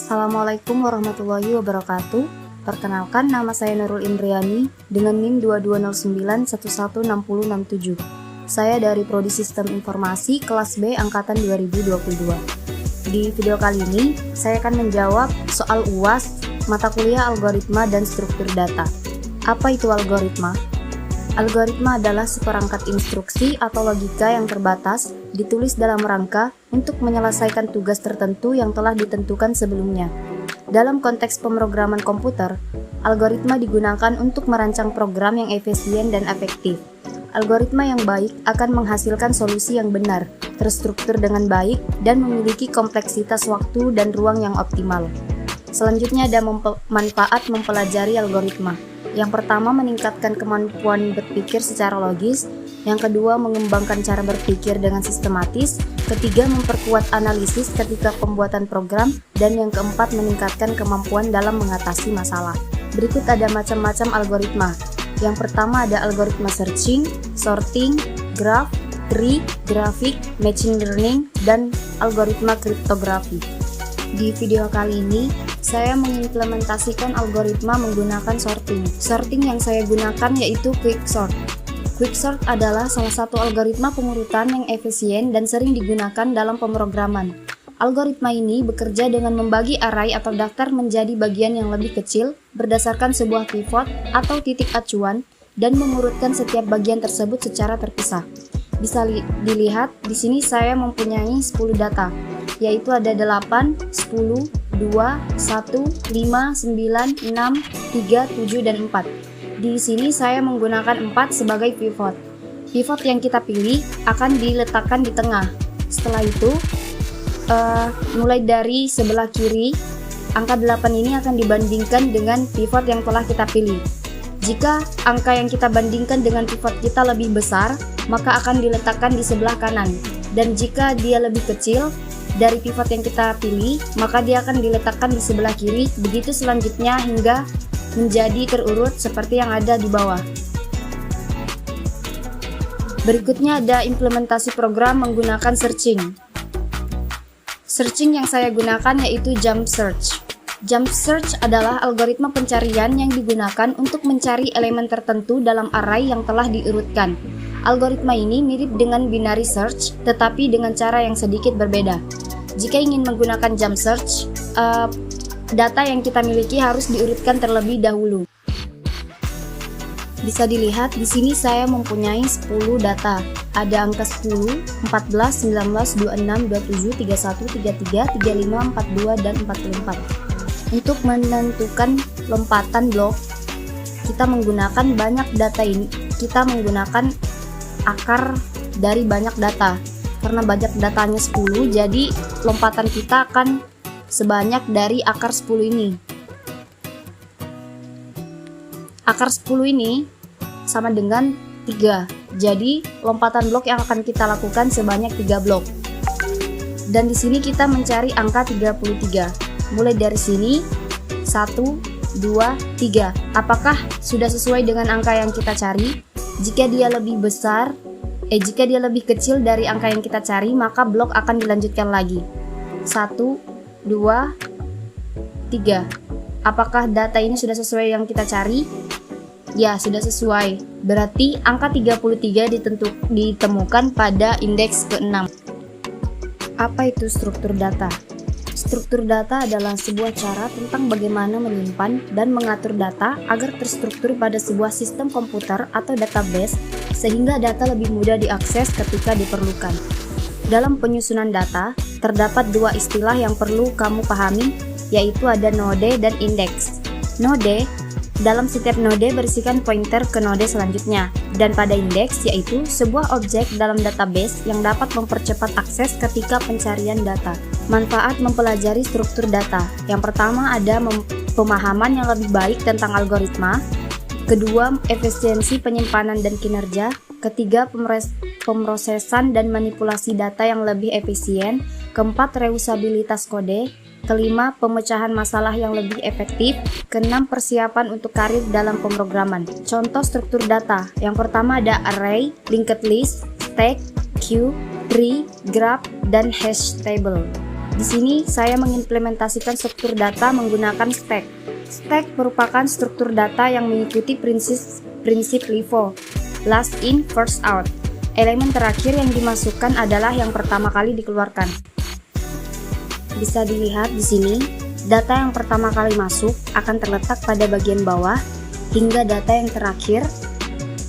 Assalamualaikum warahmatullahi wabarakatuh. Perkenalkan, nama saya Nurul Indriani dengan NIM 2209116067. Saya dari Prodi Sistem Informasi kelas B angkatan 2022. Di video kali ini, saya akan menjawab soal UAS mata kuliah algoritma dan struktur data. Apa itu algoritma? Algoritma adalah seperangkat instruksi atau logika yang terbatas ditulis dalam rangka untuk menyelesaikan tugas tertentu yang telah ditentukan sebelumnya. Dalam konteks pemrograman komputer, algoritma digunakan untuk merancang program yang efisien dan efektif. Algoritma yang baik akan menghasilkan solusi yang benar, terstruktur dengan baik, dan memiliki kompleksitas waktu dan ruang yang optimal. Selanjutnya ada manfaat mempelajari algoritma. Yang pertama, meningkatkan kemampuan berpikir secara logis. Yang kedua, mengembangkan cara berpikir dengan sistematis. Ketiga, memperkuat analisis ketika pembuatan program. Dan yang keempat, meningkatkan kemampuan dalam mengatasi masalah. Berikut ada macam-macam algoritma. Yang pertama ada algoritma searching, sorting, graph, tree, grafik, machine learning, dan algoritma kriptografi. Di video kali ini, saya mengimplementasikan algoritma menggunakan sorting. Sorting yang saya gunakan yaitu quicksort. Quicksort adalah salah satu algoritma pengurutan yang efisien dan sering digunakan dalam pemrograman. Algoritma ini bekerja dengan membagi array atau daftar menjadi bagian yang lebih kecil berdasarkan sebuah pivot atau titik acuan dan mengurutkan setiap bagian tersebut secara terpisah. Bisa dilihat di sini saya mempunyai 10 data, yaitu ada 8, 10, 2, 1, 5, 9, 6, 3, 7, dan 4. Di sini saya menggunakan 4 sebagai pivot. Pivot yang kita pilih akan diletakkan di tengah. Setelah itu, mulai dari sebelah kiri, angka 8 ini akan dibandingkan dengan pivot yang telah kita pilih. Jika angka yang kita bandingkan dengan pivot kita lebih besar, maka akan diletakkan di sebelah kanan. Dan jika dia lebih kecil dari pivot yang kita pilih, maka dia akan diletakkan di sebelah kiri, begitu selanjutnya hingga menjadi terurut seperti yang ada di bawah. Berikutnya ada implementasi program menggunakan searching. Searching yang saya gunakan yaitu jump search. Jump search adalah algoritma pencarian yang digunakan untuk mencari elemen tertentu dalam array yang telah diurutkan. Algoritma ini mirip dengan binary search, tetapi dengan cara yang sedikit berbeda. Jika ingin menggunakan jump search, data yang kita miliki harus diurutkan terlebih dahulu. Bisa dilihat di sini saya mempunyai 10 data. Ada angka 10, 14, 19, 26, 27, 31, 33, 35, 42, dan 44. Untuk menentukan lompatan blok, kita menggunakan banyak data ini. Kita menggunakan akar dari banyak data. Karena banyak datanya 10, jadi lompatan kita akan sebanyak dari akar 10 ini. Akar 10 ini sama dengan 3. Jadi, lompatan blok yang akan kita lakukan sebanyak 3 blok. Dan di sini kita mencari angka 33. Mulai dari sini, 1, 2, 3. Apakah sudah sesuai dengan angka yang kita cari? Jika dia lebih kecil dari angka yang kita cari, maka blok akan dilanjutkan lagi. 1, 2, 3. Apakah data ini sudah sesuai yang kita cari? Ya, sudah sesuai. Berarti angka 33 ditemukan pada indeks ke-6. Apa itu struktur data? Struktur data adalah sebuah cara tentang bagaimana menyimpan dan mengatur data agar terstruktur pada sebuah sistem komputer atau database sehingga data lebih mudah diakses ketika diperlukan. Dalam penyusunan data, terdapat 2 istilah yang perlu kamu pahami, yaitu ada node dan indeks. Dalam setiap node berisikan pointer ke node selanjutnya, dan pada indeks yaitu sebuah objek dalam database yang dapat mempercepat akses ketika pencarian data. Manfaat mempelajari struktur data. Yang pertama ada pemahaman yang lebih baik tentang algoritma. Kedua, efisiensi penyimpanan dan kinerja. Ketiga, pemrosesan dan manipulasi data yang lebih efisien. Keempat, reusabilitas kode. Kelima, pemecahan masalah yang lebih efektif. Keenam, persiapan untuk karir dalam pemrograman. Contoh struktur data. Yang pertama ada array, linked list, stack, queue, tree, graph, dan hash table. Di sini saya mengimplementasikan struktur data menggunakan stack. Stack merupakan struktur data yang mengikuti prinsip LIFO, last in, first out. Elemen terakhir yang dimasukkan adalah yang pertama kali dikeluarkan. Bisa dilihat di sini, data yang pertama kali masuk akan terletak pada bagian bawah hingga data yang terakhir.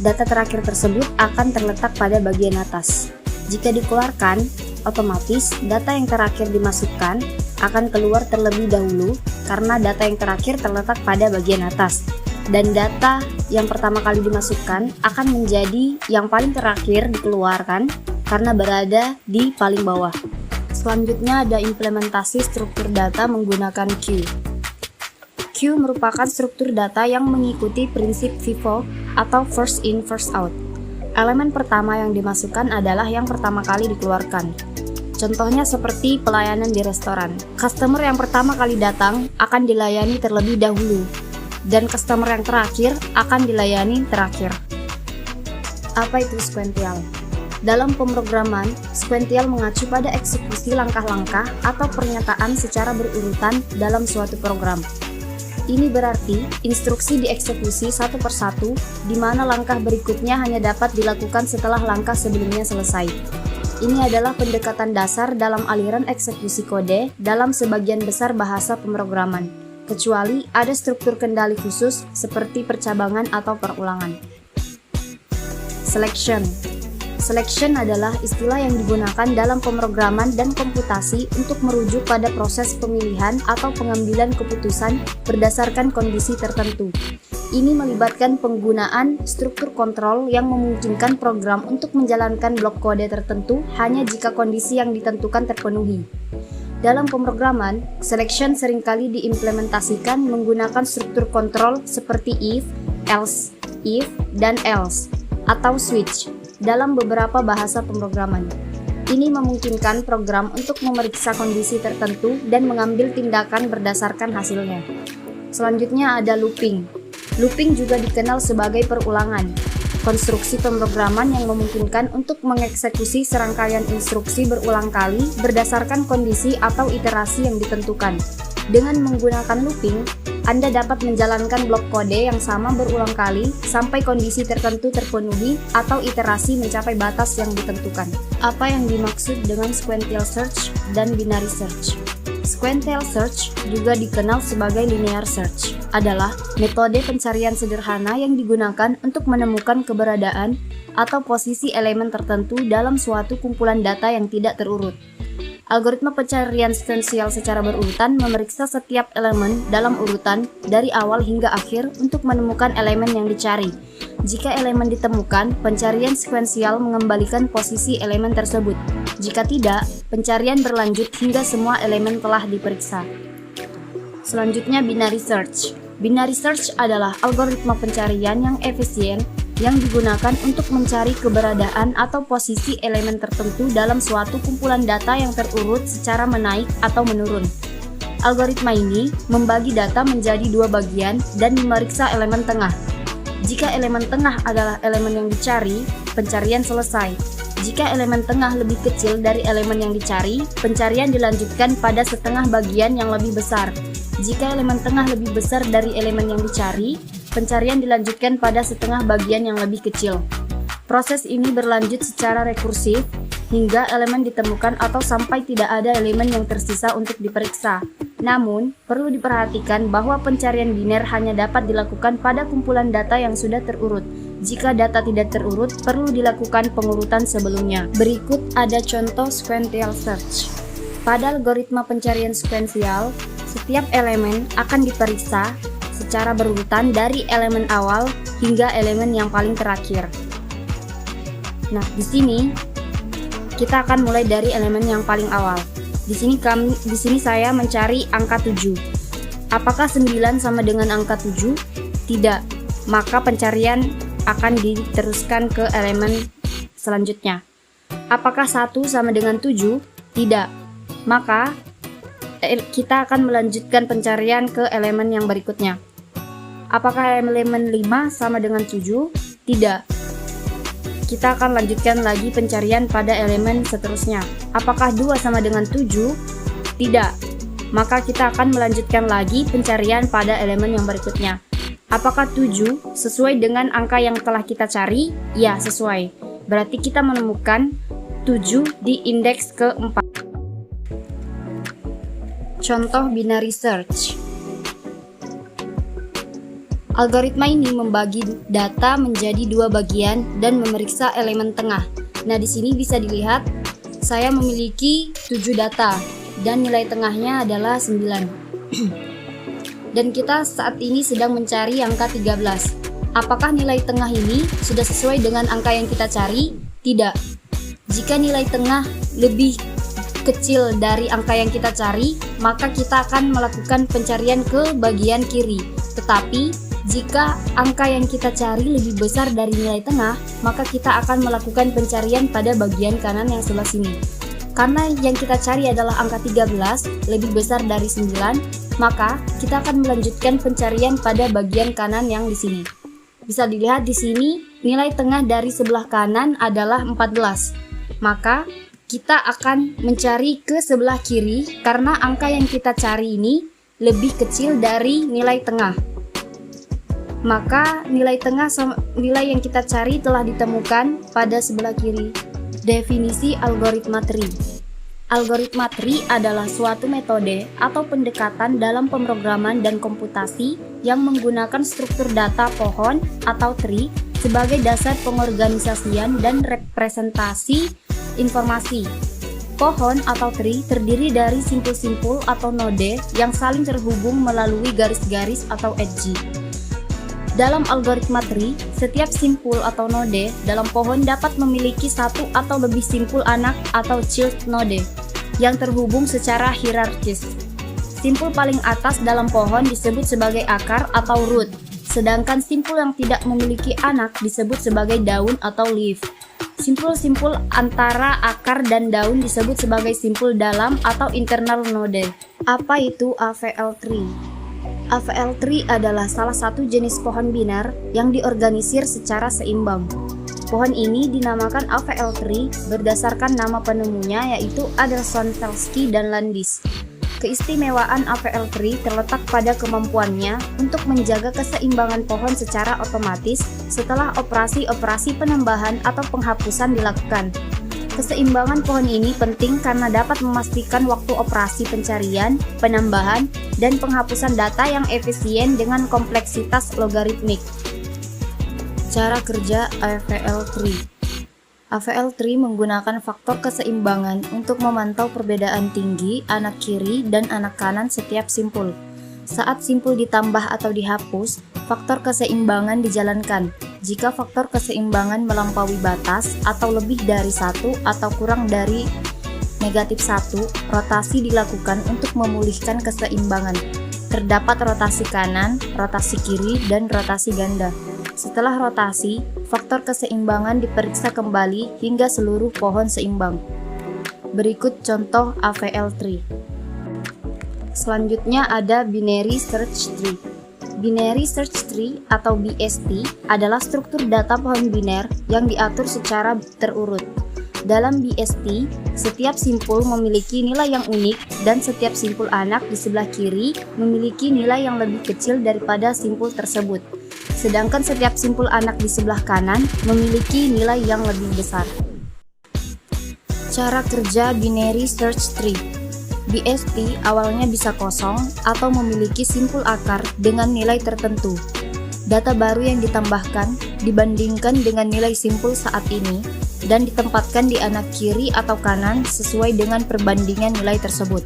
Data terakhir tersebut akan terletak pada bagian atas. Jika dikeluarkan, otomatis data yang terakhir dimasukkan akan keluar terlebih dahulu karena data yang terakhir terletak pada bagian atas. Dan data yang pertama kali dimasukkan akan menjadi yang paling terakhir dikeluarkan karena berada di paling bawah. Selanjutnya ada implementasi struktur data menggunakan queue. Queue merupakan struktur data yang mengikuti prinsip FIFO atau first in first out. Elemen pertama yang dimasukkan adalah yang pertama kali dikeluarkan. Contohnya seperti pelayanan di restoran. Customer yang pertama kali datang akan dilayani terlebih dahulu, dan customer yang terakhir akan dilayani terakhir. Apa itu sequential? Dalam pemrograman, sequential mengacu pada eksekusi langkah-langkah atau pernyataan secara berurutan dalam suatu program. Ini berarti instruksi dieksekusi satu persatu, di mana langkah berikutnya hanya dapat dilakukan setelah langkah sebelumnya selesai. Ini adalah pendekatan dasar dalam aliran eksekusi kode dalam sebagian besar bahasa pemrograman, kecuali ada struktur kendali khusus seperti percabangan atau perulangan. Selection. Selection adalah istilah yang digunakan dalam pemrograman dan komputasi untuk merujuk pada proses pemilihan atau pengambilan keputusan berdasarkan kondisi tertentu. Ini melibatkan penggunaan struktur kontrol yang memungkinkan program untuk menjalankan blok kode tertentu hanya jika kondisi yang ditentukan terpenuhi. Dalam pemrograman, selection seringkali diimplementasikan menggunakan struktur kontrol seperti if, else, if, dan else, atau switch dalam beberapa bahasa pemrograman. Ini memungkinkan program untuk memeriksa kondisi tertentu dan mengambil tindakan berdasarkan hasilnya. Selanjutnya ada looping. Looping juga dikenal sebagai perulangan, konstruksi pemrograman yang memungkinkan untuk mengeksekusi serangkaian instruksi berulang kali berdasarkan kondisi atau iterasi yang ditentukan. Dengan menggunakan looping, Anda dapat menjalankan blok kode yang sama berulang kali sampai kondisi tertentu terpenuhi atau iterasi mencapai batas yang ditentukan. Apa yang dimaksud dengan sequential search dan binary search? Sequential search, juga dikenal sebagai linear search, adalah metode pencarian sederhana yang digunakan untuk menemukan keberadaan atau posisi elemen tertentu dalam suatu kumpulan data yang tidak terurut. Algoritma pencarian sekuensial secara berurutan memeriksa setiap elemen dalam urutan dari awal hingga akhir untuk menemukan elemen yang dicari. Jika elemen ditemukan, pencarian sekuensial mengembalikan posisi elemen tersebut. Jika tidak, pencarian berlanjut hingga semua elemen telah diperiksa. Selanjutnya binary search. Binary search adalah algoritma pencarian yang efisien yang digunakan untuk mencari keberadaan atau posisi elemen tertentu dalam suatu kumpulan data yang terurut secara menaik atau menurun. Algoritma ini membagi data menjadi dua bagian dan memeriksa elemen tengah. Jika elemen tengah adalah elemen yang dicari, pencarian selesai. Jika elemen tengah lebih kecil dari elemen yang dicari, pencarian dilanjutkan pada setengah bagian yang lebih besar. Jika elemen tengah lebih besar dari elemen yang dicari, pencarian dilanjutkan pada setengah bagian yang lebih kecil. Proses ini berlanjut secara rekursif hingga elemen ditemukan atau sampai tidak ada elemen yang tersisa untuk diperiksa. Namun, perlu diperhatikan bahwa pencarian biner hanya dapat dilakukan pada kumpulan data yang sudah terurut. Jika data tidak terurut, perlu dilakukan pengurutan sebelumnya. Berikut ada contoh sequential search. Pada algoritma pencarian sekuensial, setiap elemen akan diperiksa secara berurutan dari elemen awal hingga elemen yang paling terakhir. Nah, di sini kita akan mulai dari elemen yang paling awal. Di sini saya mencari angka 7. Apakah 9 sama dengan angka 7? Tidak. Maka pencarian akan diteruskan ke elemen selanjutnya. Apakah 1 sama dengan 7? Tidak. Maka kita akan melanjutkan pencarian ke elemen yang berikutnya. Apakah elemen 5 sama dengan 7? Tidak. Kita akan lanjutkan lagi pencarian pada elemen seterusnya. Apakah 2 sama dengan 7? Tidak. Maka kita akan melanjutkan lagi pencarian pada elemen yang berikutnya. Apakah 7 sesuai dengan angka yang telah kita cari? Ya, sesuai. Berarti kita menemukan 7 di indeks ke-4. Contoh binary search. Algoritma ini membagi data menjadi 2 bagian dan memeriksa elemen tengah. Nah, di sini bisa dilihat saya memiliki 7 data dan nilai tengahnya adalah 9. Dan kita saat ini sedang mencari angka 13. Apakah nilai tengah ini sudah sesuai dengan angka yang kita cari? Tidak. Jika nilai tengah lebih kecil dari angka yang kita cari, maka kita akan melakukan pencarian ke bagian kiri. Tetapi jika angka yang kita cari lebih besar dari nilai tengah, maka kita akan melakukan pencarian pada bagian kanan yang sebelah sini. Karena yang kita cari adalah angka 13 lebih besar dari 9, maka kita akan melanjutkan pencarian pada bagian kanan yang di sini. Bisa dilihat di sini nilai tengah dari sebelah kanan adalah 14. Maka kita akan mencari ke sebelah kiri karena angka yang kita cari ini lebih kecil dari nilai tengah. Maka nilai tengah sama nilai yang kita cari telah ditemukan pada sebelah kiri. Definisi algoritma tree. Algoritma tree adalah suatu metode atau pendekatan dalam pemrograman dan komputasi yang menggunakan struktur data pohon atau tree sebagai dasar pengorganisasian dan representasi informasi. Pohon atau tree terdiri dari simpul-simpul atau node yang saling terhubung melalui garis-garis atau edge. Dalam algoritma tree, setiap simpul atau node dalam pohon dapat memiliki satu atau lebih simpul anak atau child node yang terhubung secara hierarkis. Simpul paling atas dalam pohon disebut sebagai akar atau root, sedangkan simpul yang tidak memiliki anak disebut sebagai daun atau leaf. Simpul-simpul antara akar dan daun disebut sebagai simpul dalam atau internal node. Apa itu AVL tree? AVL tree adalah salah satu jenis pohon biner yang diorganisir secara seimbang. Pohon ini dinamakan AVL tree berdasarkan nama penemunya yaitu Adelson Felsky dan Landis. Keistimewaan AVL tree terletak pada kemampuannya untuk menjaga keseimbangan pohon secara otomatis setelah operasi-operasi penambahan atau penghapusan dilakukan. Keseimbangan pohon ini penting karena dapat memastikan waktu operasi pencarian, penambahan, dan penghapusan data yang efisien dengan kompleksitas logaritmik. Cara kerja AVL tree. AVL tree menggunakan faktor keseimbangan untuk memantau perbedaan tinggi anak kiri dan anak kanan setiap simpul. Saat simpul ditambah atau dihapus, faktor keseimbangan dijalankan. Jika faktor keseimbangan melampaui batas atau lebih dari 1 atau kurang dari -1, rotasi dilakukan untuk memulihkan keseimbangan. Terdapat rotasi kanan, rotasi kiri, dan rotasi ganda. Setelah rotasi, faktor keseimbangan diperiksa kembali hingga seluruh pohon seimbang. Berikut contoh AVL tree. Selanjutnya ada binary search tree. Binary search tree atau BST adalah struktur data pohon biner yang diatur secara terurut. Dalam BST, setiap simpul memiliki nilai yang unik dan setiap simpul anak di sebelah kiri memiliki nilai yang lebih kecil daripada simpul tersebut. Sedangkan setiap simpul anak di sebelah kanan memiliki nilai yang lebih besar. Cara kerja binary search tree. BST awalnya bisa kosong atau memiliki simpul akar dengan nilai tertentu. Data baru yang ditambahkan dibandingkan dengan nilai simpul saat ini dan ditempatkan di anak kiri atau kanan sesuai dengan perbandingan nilai tersebut.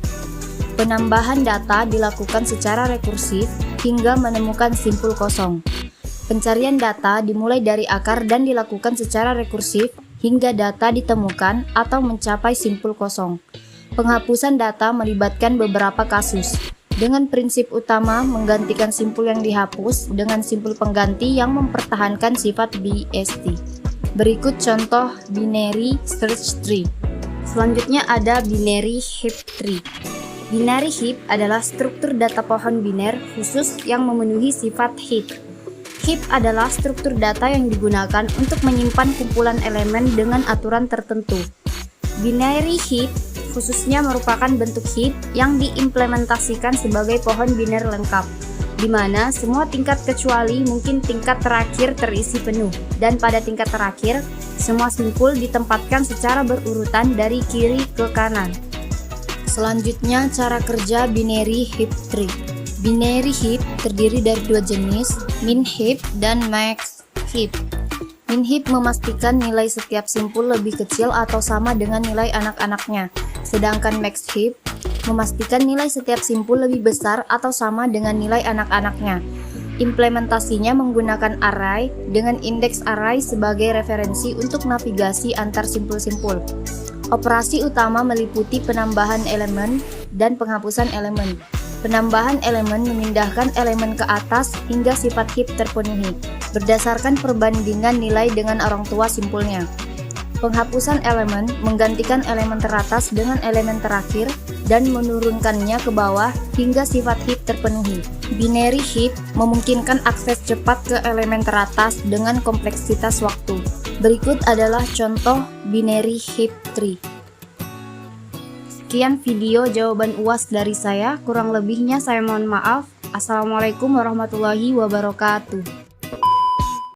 Penambahan data dilakukan secara rekursif hingga menemukan simpul kosong. Pencarian data dimulai dari akar dan dilakukan secara rekursif hingga data ditemukan atau mencapai simpul kosong. Penghapusan data melibatkan beberapa kasus, dengan prinsip utama menggantikan simpul yang dihapus dengan simpul pengganti yang mempertahankan sifat BST. Berikut contoh binary search tree. Selanjutnya ada binary heap tree. Binary heap adalah struktur data pohon biner khusus yang memenuhi sifat heap. Heap adalah struktur data yang digunakan untuk menyimpan kumpulan elemen dengan aturan tertentu. Binary heap khususnya merupakan bentuk heap yang diimplementasikan sebagai pohon biner lengkap, di mana semua tingkat kecuali mungkin tingkat terakhir terisi penuh, dan pada tingkat terakhir, semua simpul ditempatkan secara berurutan dari kiri ke kanan. Selanjutnya, cara kerja binary heap tree. Binary heap terdiri dari dua jenis, min heap dan max heap. Min heap memastikan nilai setiap simpul lebih kecil atau sama dengan nilai anak-anaknya, sedangkan max heap memastikan nilai setiap simpul lebih besar atau sama dengan nilai anak-anaknya. Implementasinya menggunakan array dengan indeks array sebagai referensi untuk navigasi antar simpul-simpul. Operasi utama meliputi penambahan elemen dan penghapusan elemen. Penambahan elemen memindahkan elemen ke atas hingga sifat heap terpenuhi, berdasarkan perbandingan nilai dengan orang tua simpulnya. Penghapusan elemen menggantikan elemen teratas dengan elemen terakhir dan menurunkannya ke bawah hingga sifat heap terpenuhi. Binary heap memungkinkan akses cepat ke elemen teratas dengan kompleksitas waktu. Berikut adalah contoh binary heap tree. Sekian video jawaban UAS dari saya, kurang lebihnya saya mohon maaf. Assalamualaikum warahmatullahi wabarakatuh.